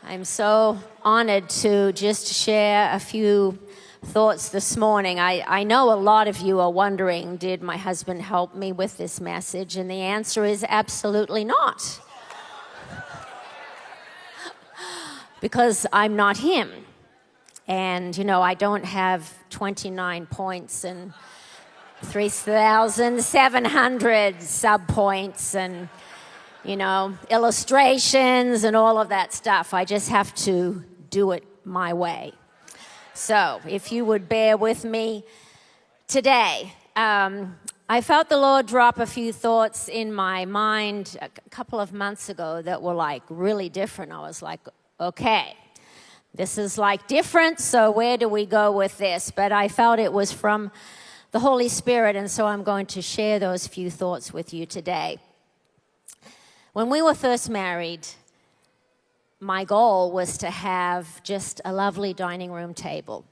I'm so honored to just share a few thoughts this morning. I know a lot of you are wondering, did my husband help me with this message? And the answer is absolutely not. Because I'm not him. And, I don't have 29 points and 3,700 subpoints and, illustrations and all of that stuff. I just have to do it my way. So if you would bear with me today. I felt the Lord drop a few thoughts in my mind a couple of months ago that were really different. I was like, okay, this is different, so where do we go with this? But I felt it was from the Holy Spirit, and so I'm going to share those few thoughts with you today. When we were first married, my goal was to have just a lovely dining room table.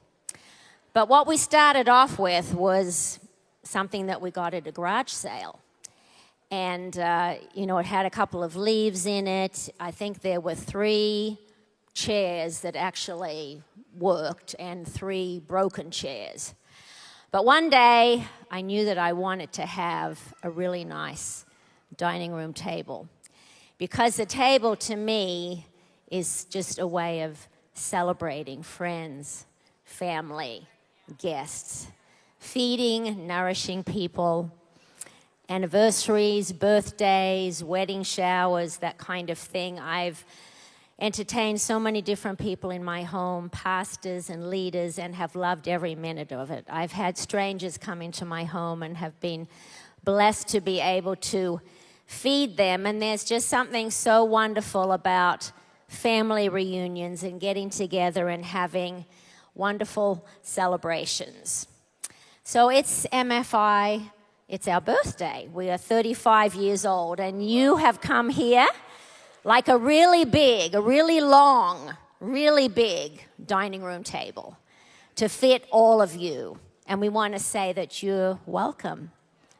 But what we started off with was something that we got at a garage sale. And, it had a couple of leaves in it. I think there were 3 chairs that actually worked and 3 broken chairs. But one day, I knew that I wanted to have a really nice dining room table. Because the table, to me, is just a way of celebrating friends, family, guests, feeding, nourishing people, anniversaries, birthdays, wedding showers, that kind of thing. I've entertained so many different people in my home, pastors and leaders, and have loved every minute of it. I've had strangers come into my home and have been blessed to be able to feed them. And there's just something so wonderful about family reunions and getting together and having wonderful celebrations. So it's MFI, it's our birthday. We are 35 years old, and you have come here like a really big, a really long, really big dining room table to fit all of you. And we want to say that you're welcome.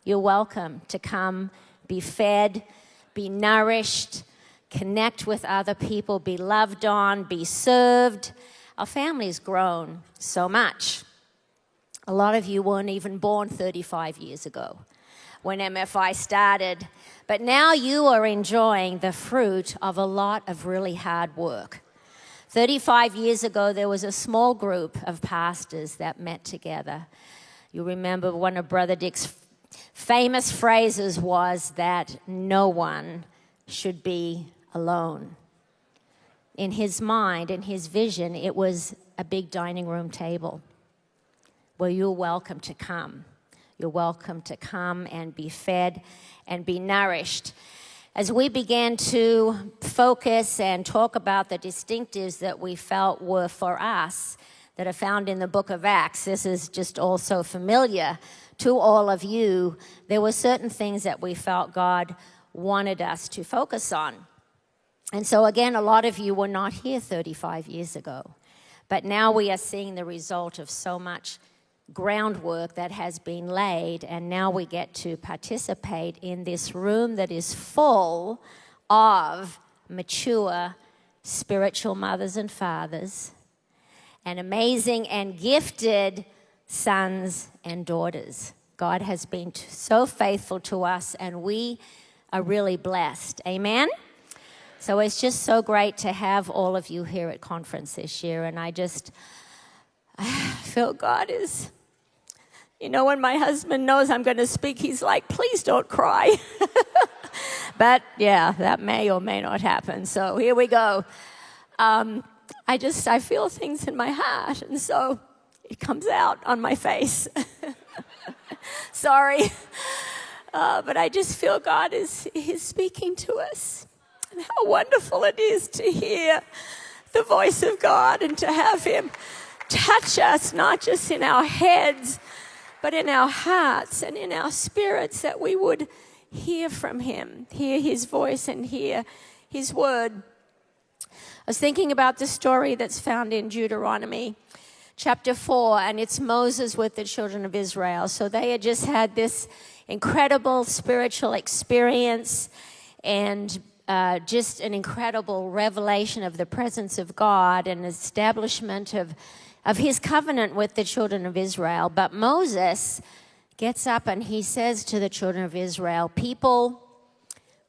You're welcome to come, be fed, be nourished, connect with other people, be loved on, be served. Our family's grown so much. A lot of you weren't even born 35 years ago when MFI started. But now you are enjoying the fruit of a lot of really hard work. 35 years ago, there was a small group of pastors that met together. You remember one of Brother Dick's famous phrases was that no one should be alone. In his mind, in his vision, it was a big dining room table where you're welcome to come. You're welcome to come and be fed and be nourished. As we began to focus and talk about the distinctives that we felt were for us that are found in the book of Acts, this is just also familiar to all of you. There were certain things that we felt God wanted us to focus on. And so again, a lot of you were not here 35 years ago. But now we are seeing the result of so much groundwork that has been laid, and now we get to participate in this room that is full of mature spiritual mothers and fathers and amazing and gifted sons and daughters. God has been so faithful to us, and we are really blessed. Amen? So it's just so great to have all of you here at conference this year, and I feel God is, when my husband knows I'm going to speak, he's like, please don't cry. But yeah, that may or may not happen. So here we go. I feel things in my heart, and so it comes out on my face. Sorry. But I just feel God is speaking to us. And how wonderful it is to hear the voice of God and to have him touch us, not just in our heads, but in our hearts and in our spirits, that we would hear from him, hear his voice and hear his word. I was thinking about the story that's found in Deuteronomy chapter 4, and it's Moses with the children of Israel. So they had just had this incredible spiritual experience, and just an incredible revelation of the presence of God and establishment of his covenant with the children of Israel. But Moses gets up and he says to the children of Israel, people,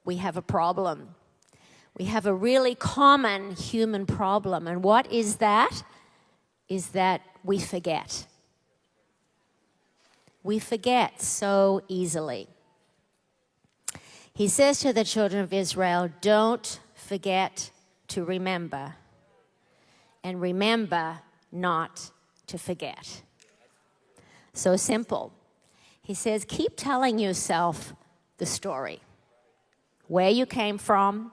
we have a problem. We have a really common human problem. And what is that? Is that we forget. We forget so easily. He says to the children of Israel, don't forget to remember, and remember not to forget. So simple. He says, keep telling yourself the story. Where you came from,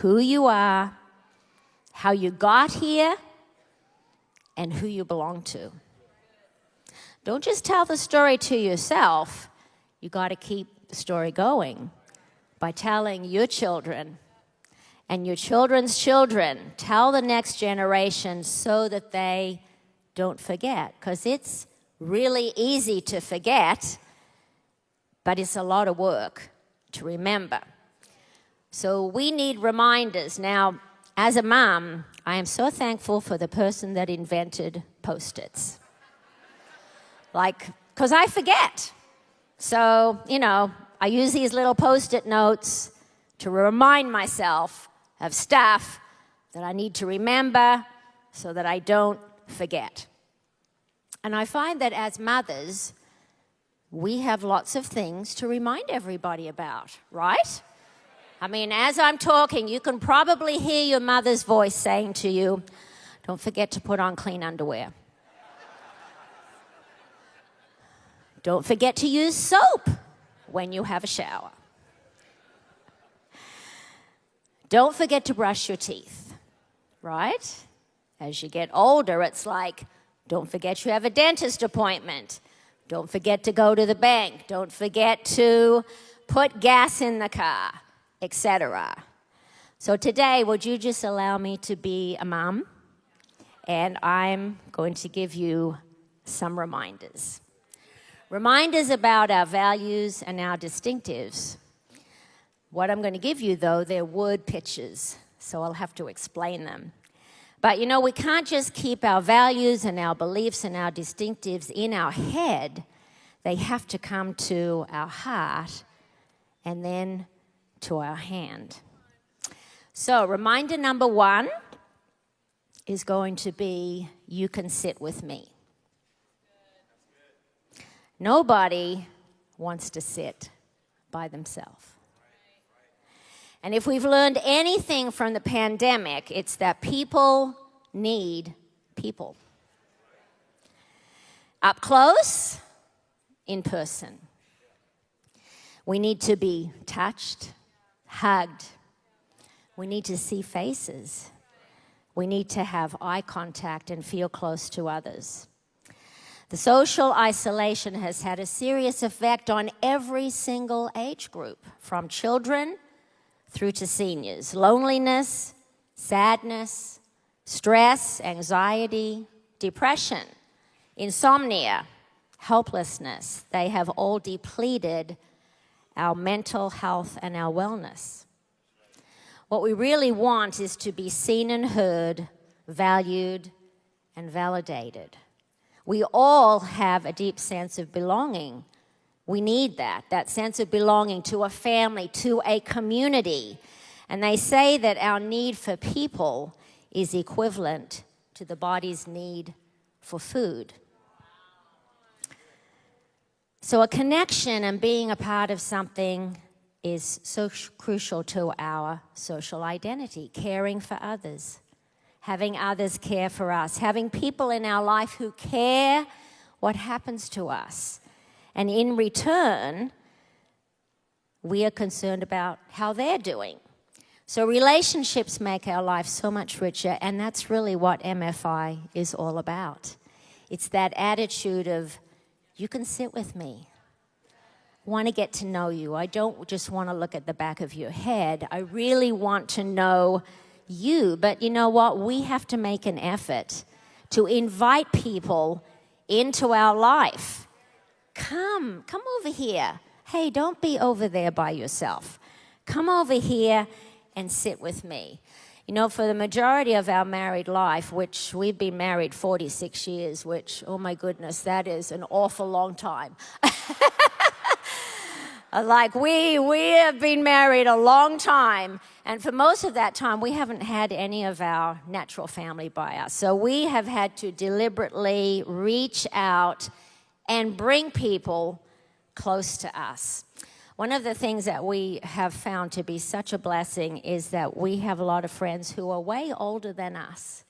who you are, how you got here, and who you belong to. Don't just tell the story to yourself. You got to keep the story going by telling your children and your children's children. Tell the next generation so that they don't forget. Because it's really easy to forget, but it's a lot of work to remember. So we need reminders. Now, as a mom, I am so thankful for the person that invented Post-its. Because I forget. So, I use these little Post-it notes to remind myself of stuff that I need to remember so that I don't forget. And I find that as mothers, we have lots of things to remind everybody about, right? I mean, as I'm talking, you can probably hear your mother's voice saying to you, don't forget to put on clean underwear. Don't forget to use soap when you have a shower. Don't forget to brush your teeth, right? As you get older, it's like, don't forget you have a dentist appointment. Don't forget to go to the bank. Don't forget to put gas in the car, etc. So today, would you just allow me to be a mom? And I'm going to give you some reminders. Reminders about our values and our distinctives. What I'm going to give you, though, they're word pictures, so I'll have to explain them. But, we can't just keep our values and our beliefs and our distinctives in our head. They have to come to our heart and then to our hand. So, reminder number 1 is going to be, you can sit with me. Nobody wants to sit by themselves. And if we've learned anything from the pandemic, it's that people need people. Up close, in person. We need to be touched, hugged. We need to see faces. We need to have eye contact and feel close to others. The social isolation has had a serious effect on every single age group, from children through to seniors. Loneliness, sadness, stress, anxiety, depression, insomnia, helplessness, they have all depleted our mental health and our wellness. What we really want is to be seen and heard, valued, and validated. We all have a deep sense of belonging. We need that sense of belonging to a family, to a community. And they say that our need for people is equivalent to the body's need for food. So a connection and being a part of something is so crucial to our social identity, caring for others, having others care for us, having people in our life who care what happens to us. And in return, we are concerned about how they're doing. So relationships make our life so much richer, and that's really what MFI is all about. It's that attitude of, you can sit with me. I want to get to know you. I don't just want to look at the back of your head. I really want to know you. But you know what? We have to make an effort to invite people into our life. Come over here. Hey, don't be over there by yourself. Come over here and sit with me. You know, for the majority of our married life, which we've been married 46 years, which, oh my goodness, that is an awful long time. Like we have been married a long time, and for most of that time, we haven't had any of our natural family by us. So we have had to deliberately reach out and bring people close to us. One of the things that we have found to be such a blessing is that we have a lot of friends who are way older than us.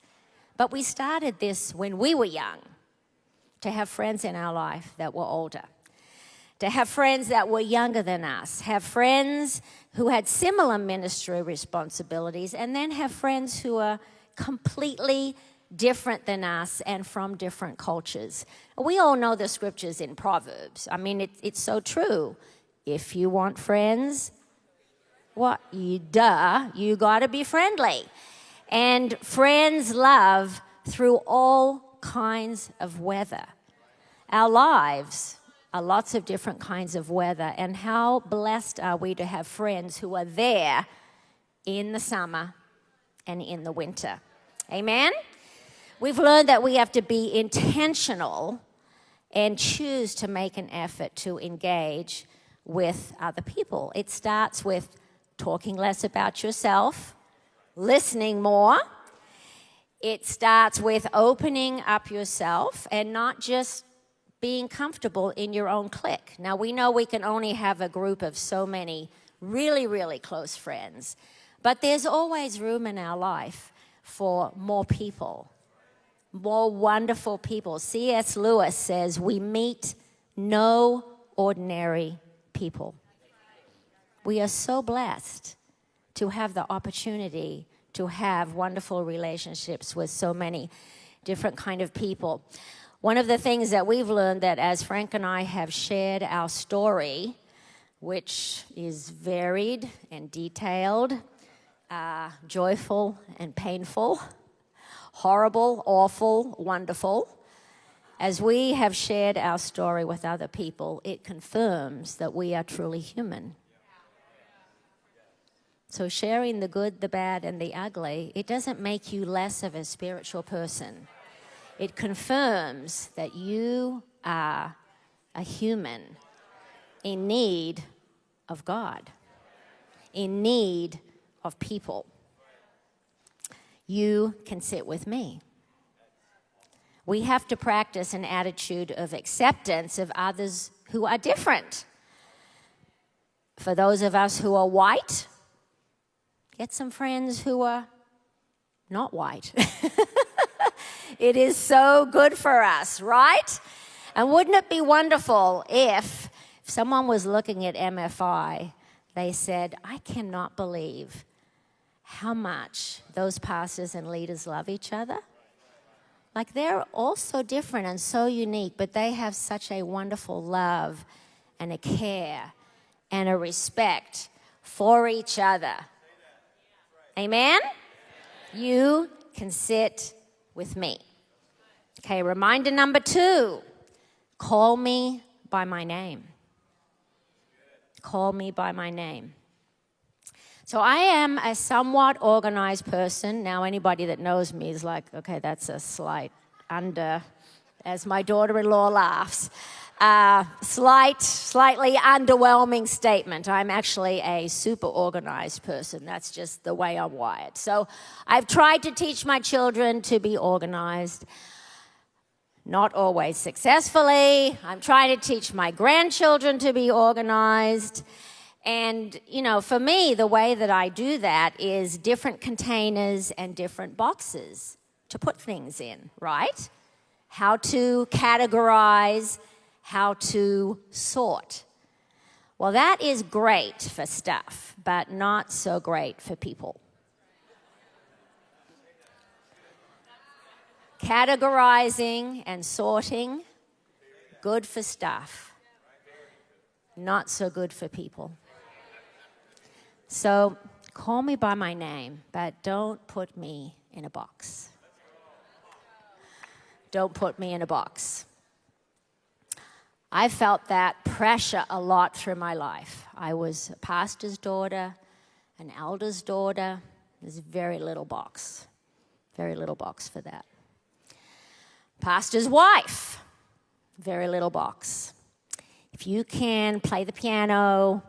But we started this when we were young, to have friends in our life that were older, to have friends that were younger than us, have friends who had similar ministry responsibilities, and then have friends who are completely different than us and from different cultures. We all know the scriptures in Proverbs. I mean, it's so true. If you want friends, you got to be friendly. And friends love through all kinds of weather. Our lives are lots of different kinds of weather, and how blessed are we to have friends who are there in the summer and in the winter. Amen? We've learned that we have to be intentional and choose to make an effort to engage with other people. It starts with talking less about yourself, listening more. It starts with opening up yourself and not just being comfortable in your own clique. Now, we know we can only have a group of so many really, really close friends, but there's always room in our life for more people, more wonderful people. C.S. Lewis says we meet no ordinary people. We are so blessed to have the opportunity to have wonderful relationships with so many different kind of people. One of the things that we've learned, that as Frank and I have shared our story, which is varied and detailed, joyful and painful, horrible, awful, wonderful, as we have shared our story with other people, it confirms that we are truly human. So sharing the good, the bad, and the ugly, it doesn't make you less of a spiritual person. It confirms that you are a human in need of God, in need of people. You can sit with me. We have to practice an attitude of acceptance of others who are different. For those of us who are white, get some friends who are not white. It is so good for us, right? And wouldn't it be wonderful if someone was looking at MFI, they said, I cannot believe how much those pastors and leaders love each other. Like, they're all so different and so unique, but they have such a wonderful love and a care and a respect for each other. Amen? You can sit with me. Okay, reminder number 2, call me by my name. Call me by my name. So I am a somewhat organized person. Now, anybody that knows me is like, okay, that's a slight as my daughter-in-law laughs, slightly underwhelming statement. I'm actually a super organized person. That's just the way I'm wired. So I've tried to teach my children to be organized. Not always successfully. I'm trying to teach my grandchildren to be organized. And, you know, for me, the way that I do that is different containers and different boxes to put things in, right? How to categorize, how to sort. Well, that is great for stuff, but not so great for people. Categorizing and sorting, good for stuff, not so good for people. So call me by my name, but don't put me in a box. Don't put me in a box. I felt that pressure a lot through my life. I was a pastor's daughter. an elder's daughter. There's very little box for that. Pastor's wife, very little box. If you can play the piano,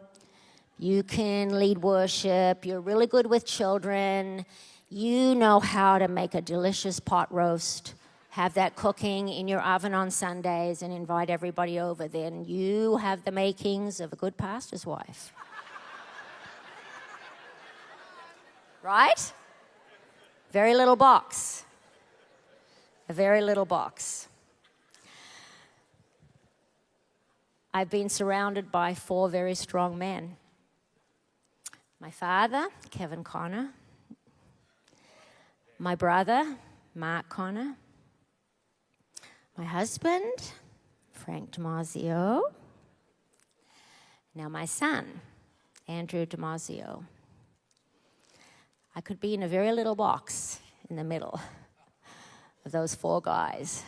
you can lead worship, you're really good with children, you know how to make a delicious pot roast, have that cooking in your oven on Sundays and invite everybody over, then you have the makings of a good pastor's wife. Right? Very little box. A very little box. I've been surrounded by 4 very strong men. My father, Kevin Connor. My brother, Mark Connor. My husband, Frank Damazio. Now my son, Andrew Damazio. I could be in a very little box in the middle of those 4 guys.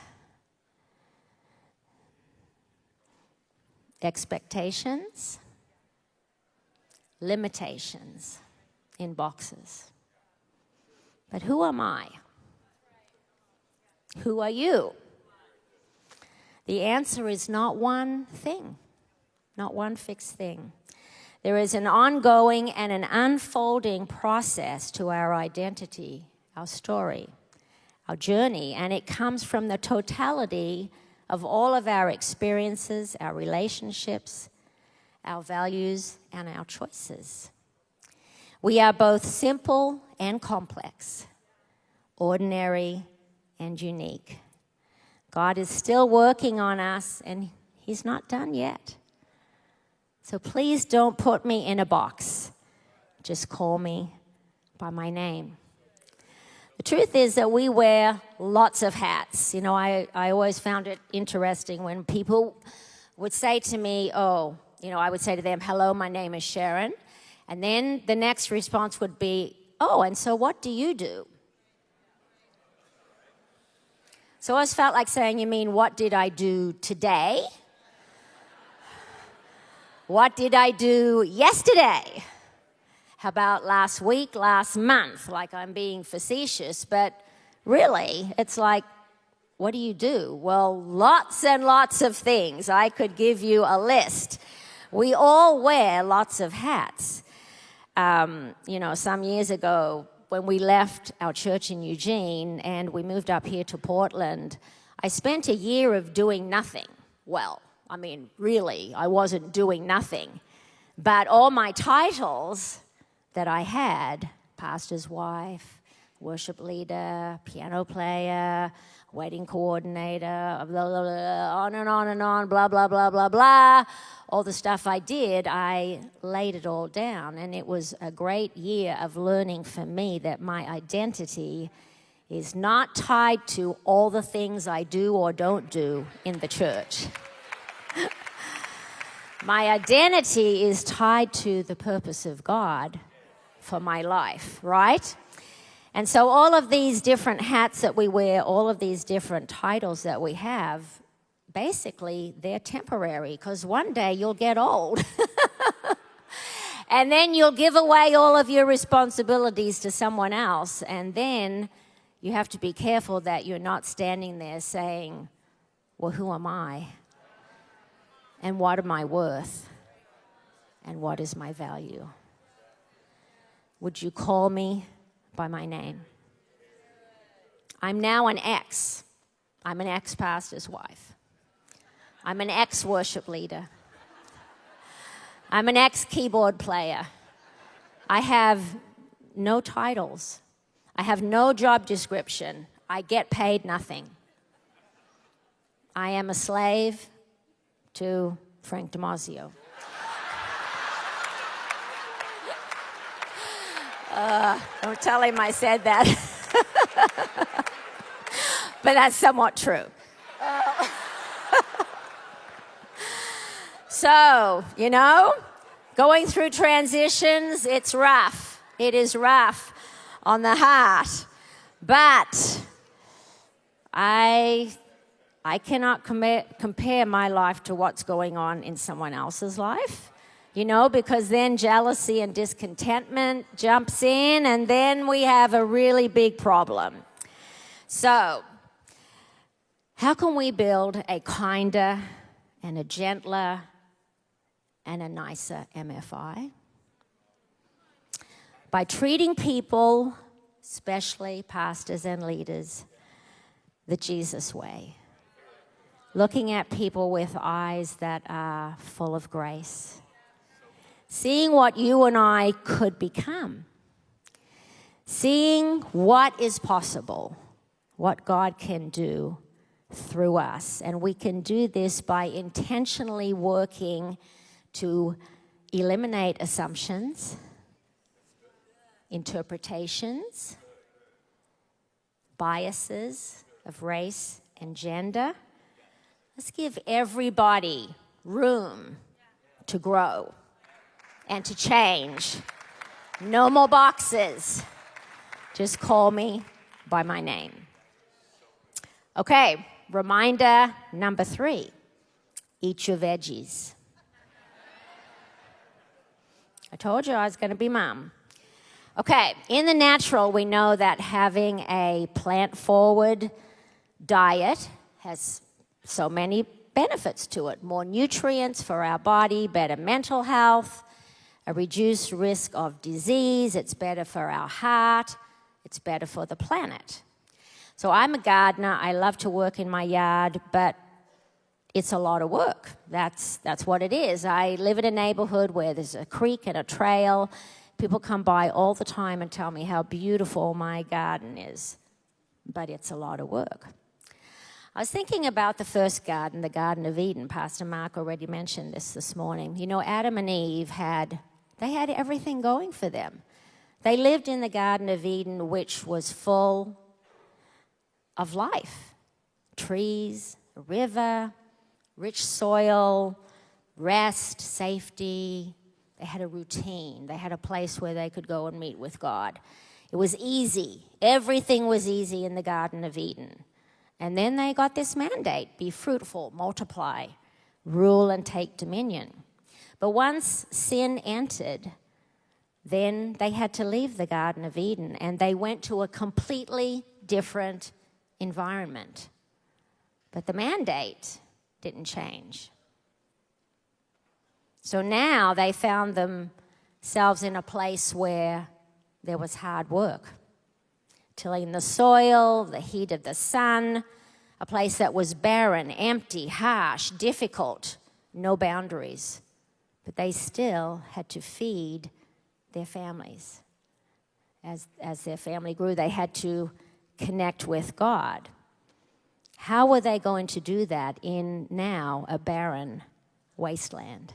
Expectations, limitations in boxes. But who am I? Who are you? The answer is not one thing, not one fixed thing. There is an ongoing and an unfolding process to our identity, our story, our journey, and it comes from the totality of all of our experiences, our relationships, our values, and our choices. We are both simple and complex, ordinary and unique. God is still working on us, and He's not done yet. So please don't put me in a box. Just call me by my name. The truth is that we wear lots of hats. You know, I always found it interesting when people would say to me, I would say to them, hello, my name is Sharon. And then the next response would be, and so what do you do? So I always felt like saying, you mean, what did I do today? What did I do yesterday? How about last week, last month? Like I'm being facetious, but really, it's like, what do you do? Well, lots and lots of things. I could give you a list. We all wear lots of hats. Some years ago, when we left our church in Eugene and we moved up here to Portland, I spent a year of doing nothing. Well, I mean, really, I wasn't doing nothing. But all my titles that I had, pastor's wife, worship leader, piano player, wedding coordinator, blah, blah, blah, on and on, blah, blah, blah, blah, blah. All the stuff I did, I laid it all down. And it was a great year of learning for me that my identity is not tied to all the things I do or don't do in the church. My identity is tied to the purpose of God for my life, right? And so all of these different hats that we wear, all of these different titles that we have, basically they're temporary because one day you'll get old. And then you'll give away all of your responsibilities to someone else. And then you have to be careful that you're not standing there saying, well, who am I? And what am I worth? And what is my value? Would you call me by my name? I'm now an ex. I'm an ex-pastor's wife. I'm an ex-worship leader. I'm an ex-keyboard player. I have no titles. I have no job description. I get paid nothing. I am a slave to Frank Damazio. Don't tell him I said that. But that's somewhat true. So, going through transitions, it's rough. It is rough on the heart. But I cannot compare my life to what's going on in someone else's life. because then jealousy and discontentment jumps in, and then we have a really big problem. So, how can we build a kinder and a gentler and a nicer MFI? By treating people, especially pastors and leaders, the Jesus way. Looking at people with eyes that are full of grace. Seeing what you and I could become. Seeing what is possible, what God can do through us. And we can do this by intentionally working to eliminate assumptions, interpretations, biases of race and gender. Let's give everybody room to grow and to change. No more boxes. Just call me by my name. Okay, reminder number 3. Eat your veggies. I told you I was going to be mom. Okay, in the natural, we know that having a plant-forward diet has so many benefits to it. More nutrients for our body, better mental health, a reduced risk of disease. It's better for our heart. It's better for the planet. So I'm a gardener. I love to work in my yard, but it's a lot of work. That's what it is. I live in a neighborhood where there's a creek and a trail. People come by all the time and tell me how beautiful my garden is, but it's a lot of work. I was thinking about the first garden, the Garden of Eden. Pastor Mark already mentioned this morning. Adam and Eve had everything going for them. They lived in the Garden of Eden, which was full of life. Trees, a river, rich soil, rest, safety. They had a routine. They had a place where they could go and meet with God. It was easy. Everything was easy in the Garden of Eden. And then they got this mandate: be fruitful, multiply, rule and take dominion. But once sin entered, then they had to leave the Garden of Eden, and they went to a completely different environment. But the mandate didn't change. So now they found themselves in a place where there was hard work. Tilling the soil, the heat of the sun, a place that was barren, empty, harsh, difficult, no boundaries. But they still had to feed their families. As their family grew, they had to connect with God. How were they going to do that in now a barren wasteland?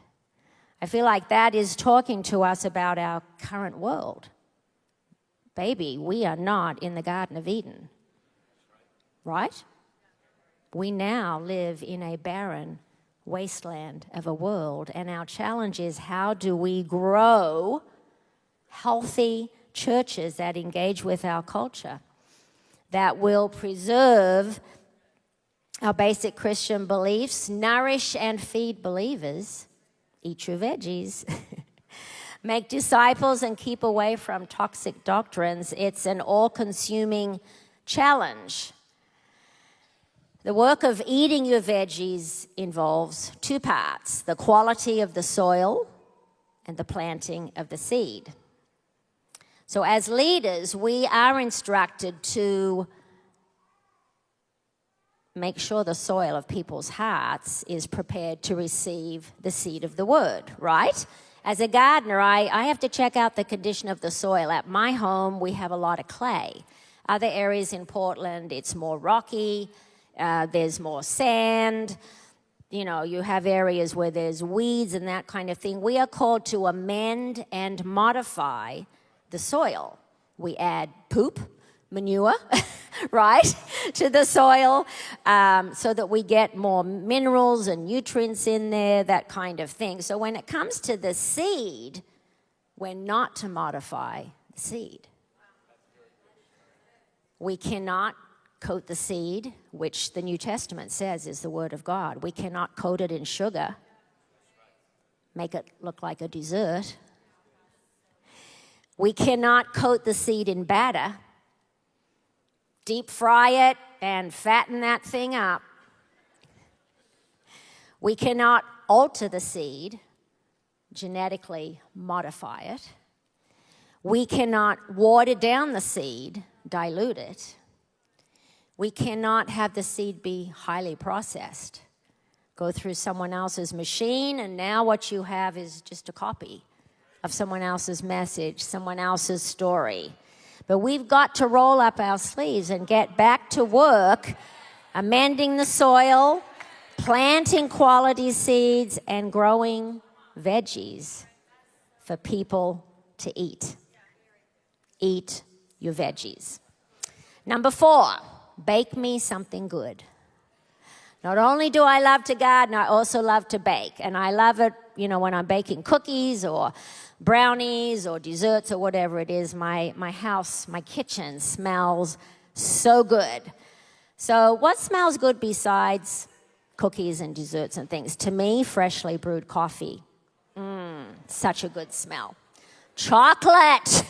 I feel like that is talking to us about our current world. Baby, we are not in the Garden of Eden, right? We now live in a barren wasteland of a world, and our challenge is, how do we grow healthy churches that engage with our culture, that will preserve our basic Christian beliefs, nourish and feed believers, eat your veggies, make disciples and keep away from toxic doctrines. It's an all-consuming challenge. The work of eating your veggies involves 2 parts: the quality of the soil and the planting of the seed. So as leaders, we are instructed to make sure the soil of people's hearts is prepared to receive the seed of the word, right? As a gardener, I have to check out the condition of the soil. At my home, we have a lot of clay. Other areas in Portland, it's more rocky, there's more sand. You have areas where there's weeds and that kind of thing. We are called to amend and modify the soil. We add poop, manure, right, to the soil so that we get more minerals and nutrients in there, that kind of thing. So when it comes to the seed, we're not to modify the seed. We cannot coat the seed, which the New Testament says is the Word of God. We cannot coat it in sugar. make it look like a dessert. We cannot coat the seed in batter, deep fry it, and fatten that thing up. We cannot alter the seed, genetically modify it. We cannot water down the seed, dilute it. We cannot have the seed be highly processed, go through someone else's machine, and now what you have is just a copy of someone else's message, someone else's story. But we've got to roll up our sleeves and get back to work, amending the soil, planting quality seeds, and growing veggies for people to eat. Eat your veggies. Number 4, bake me something good. Not only do I love to garden, I also love to bake. And I love it, when I'm baking cookies or brownies or desserts or whatever it is. My house, my kitchen smells so good. So what smells good besides cookies and desserts and things? To me, freshly brewed coffee. Such a good smell. Chocolate.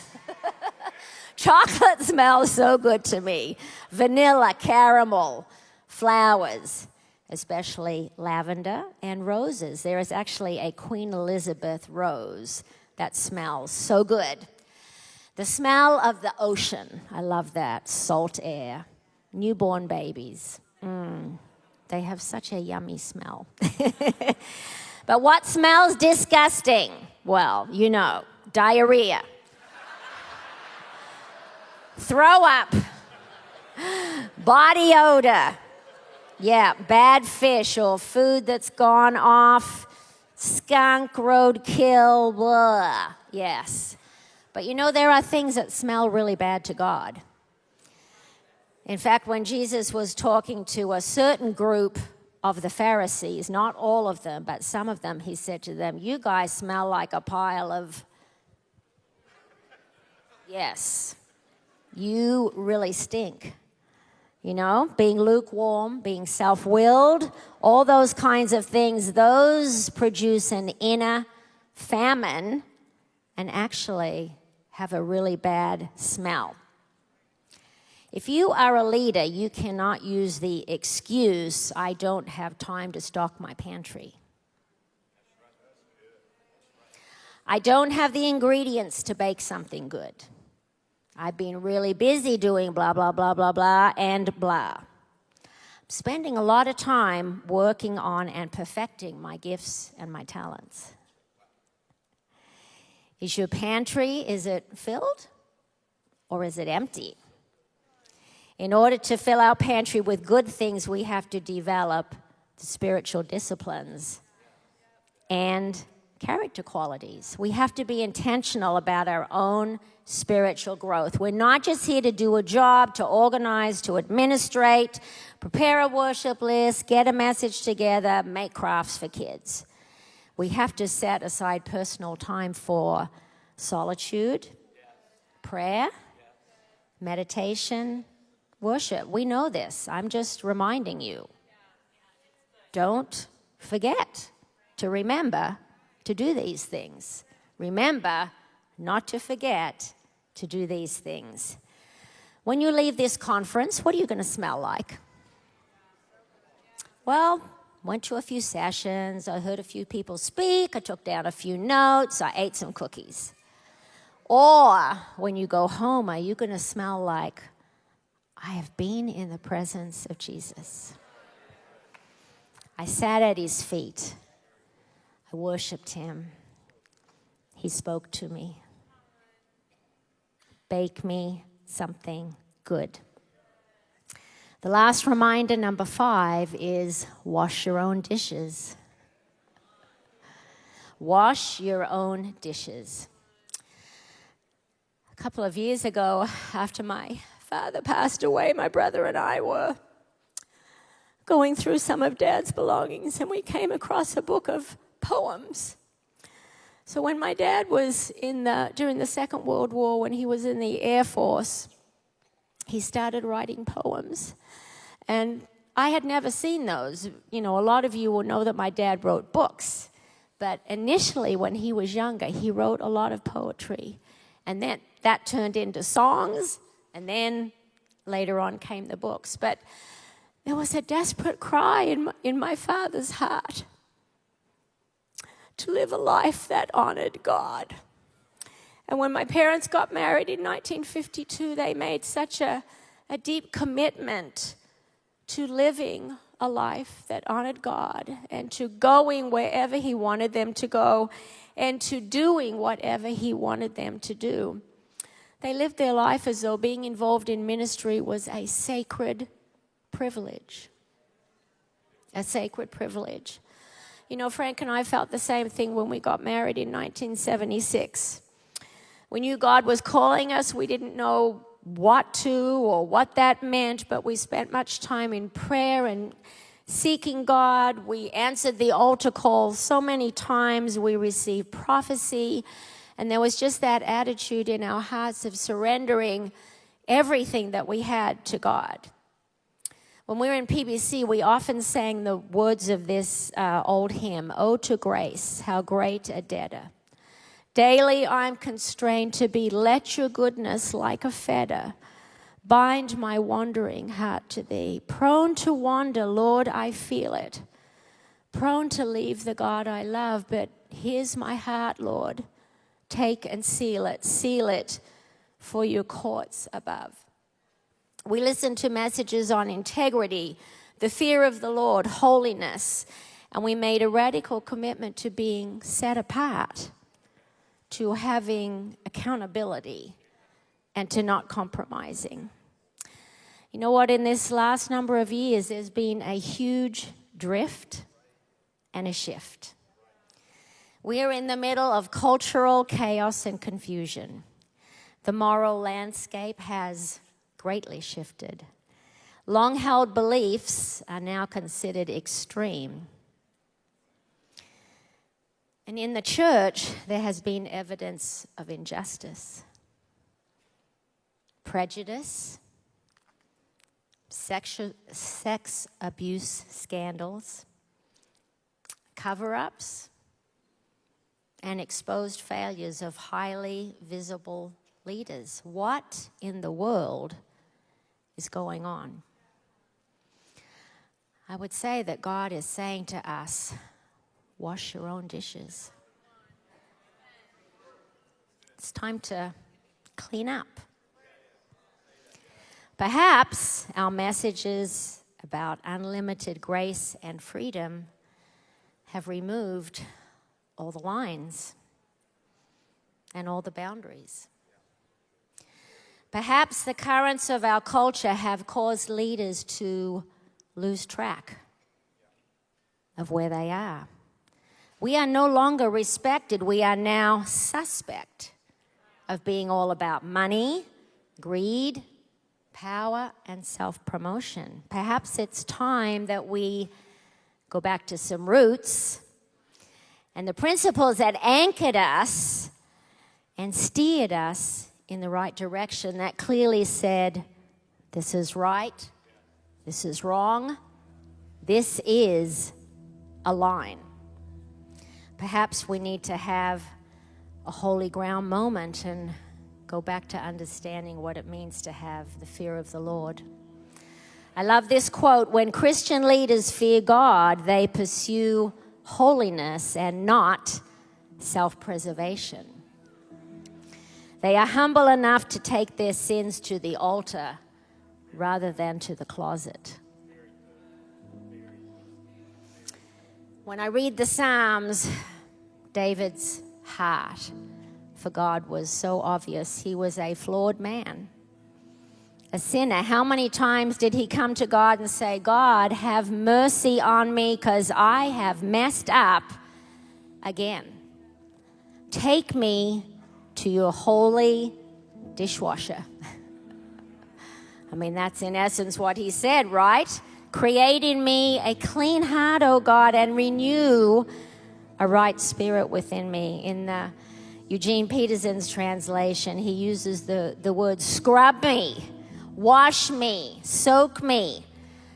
Chocolate smells so good to me. Vanilla, caramel, flowers, especially lavender and roses. There is actually a Queen Elizabeth rose that smells so good. The smell of the ocean. I love that. Salt air. Newborn babies. They have such a yummy smell. But what smells disgusting? Well, diarrhea. Throw up. Body odor. Yeah, bad fish or food that's gone off. Skunk, roadkill, blah. Yes. But there are things that smell really bad to God. In fact, when Jesus was talking to a certain group of the Pharisees, not all of them, but some of them, he said to them, "You guys smell like a pile of..." Yes. You really stink. Being lukewarm, being self-willed, all those kinds of things, those produce an inner famine and actually have a really bad smell. If you are a leader, you cannot use the excuse, "I don't have time to stock my pantry. I don't have the ingredients to bake something good. I've been really busy doing blah, blah, blah, blah, blah, and blah." I'm spending a lot of time working on and perfecting my gifts and my talents. Is your pantry, is it filled or is it empty? In order to fill our pantry with good things, we have to develop the spiritual disciplines and character qualities. We have to be intentional about our own spiritual growth. We're not just here to do a job, to organize, to administrate, prepare a worship list, get a message together, make crafts for kids. We have to set aside personal time for solitude, prayer, meditation, worship. We know this. I'm just reminding you. Don't forget to remember to do these things. Remember not to forget to do these things. When you leave this conference, what are you going to smell like? Well, went to a few sessions. I heard a few people speak. I took down a few notes. I ate some cookies. Or when you go home, are you going to smell like, "I have been in the presence of Jesus. I sat at his feet. I worshiped him. He spoke to me. Bake me something good." The last reminder, number 5, is wash your own dishes. Wash your own dishes. A couple of years ago, after my father passed away, my brother and I were going through some of Dad's belongings, and we came across a book of poems. So when my dad was during the Second World War, when he was in the Air Force, he started writing poems. And I had never seen those. A lot of you will know that my dad wrote books, but initially when he was younger, he wrote a lot of poetry. And then that turned into songs, and then later on came the books. But there was a desperate cry in my father's heart to live a life that honored God. And when my parents got married in 1952, they made such a deep commitment to living a life that honored God and to going wherever he wanted them to go and to doing whatever he wanted them to do. They lived their life as though being involved in ministry was a sacred privilege. A sacred privilege. You know, Frank and I felt the same thing when we got married in 1976. We knew God was calling us. We didn't know what to or what that meant, but we spent much time in prayer and seeking God. We answered the altar call so many times. We received prophecy, and there was just that attitude in our hearts of surrendering everything that we had to God. When we were in PBC, we often sang the words of this old hymn, "Oh, to grace, how great a debtor. Daily I'm constrained to be, let your goodness like a fetter bind my wandering heart to thee. Prone to wander, Lord, I feel it. Prone to leave the God I love, but here's my heart, Lord. Take and seal it for your courts above." We listened to messages on integrity, the fear of the Lord, holiness, and we made a radical commitment to being set apart, to having accountability, and to not compromising. You know what? In this last number of years, there's been a huge drift and a shift. We are in the middle of cultural chaos and confusion. The moral landscape has greatly shifted. Long-held beliefs are now considered extreme. And in the church, there has been evidence of injustice, prejudice, sex abuse scandals, cover-ups, and exposed failures of highly visible leaders. What in the world is going on? I would say that God is saying to us, wash your own dishes. It's time to clean up. Perhaps our messages about unlimited grace and freedom have removed all the lines and all the boundaries. Perhaps the currents of our culture have caused leaders to lose track of where they are. We are no longer respected. We are now suspect of being all about money, greed, power, and self-promotion. Perhaps it's time that we go back to some roots and the principles that anchored us and steered us in the right direction, that clearly said, this is right, this is wrong, this is a line. Perhaps we need to have a holy ground moment and go back to understanding what it means to have the fear of the Lord. I love this quote: when Christian leaders fear God, they pursue holiness and not self-preservation. They are humble enough to take their sins to the altar rather than to the closet. When I read the Psalms, David's heart for God was so obvious. He was a flawed man, a sinner. How many times did he come to God and say, God, have mercy on me because I have messed up again. Take me to your holy dishwasher. I mean, that's in essence what he said, right? Create in me a clean heart, O God, and renew a right spirit within me. In Eugene Peterson's translation, he uses the word scrub me, wash me, soak me.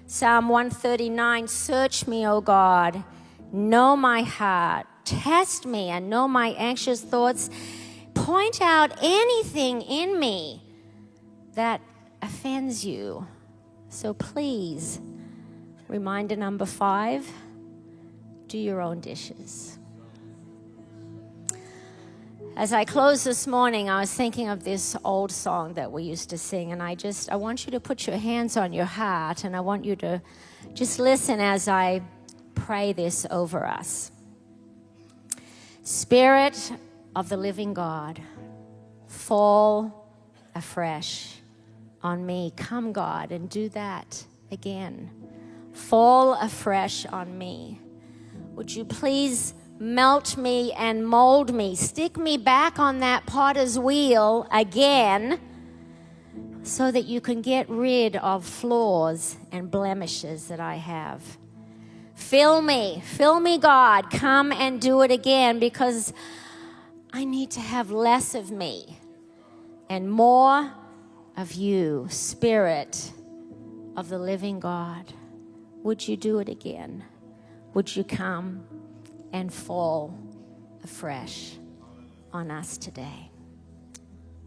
Psalm 139, search me, O God, know my heart, Test me and know my anxious thoughts. Point out anything in me that offends you. So please, reminder number 5, do your own dishes. As I closed this morning, I was thinking of this old song that we used to sing, and I want you to put your hands on your heart, and I want you to just listen as I pray this over us. Spirit of the living God, fall afresh on me. Come, God, and do that again. Fall afresh on me. Would you please melt me and mold me? Stick me back on that potter's wheel again so that you can get rid of flaws and blemishes that I have. Fill me, God. Come and do it again, because I need to have less of me and more of you, Spirit of the living God. Would you do it again? Would you come and fall afresh on us today?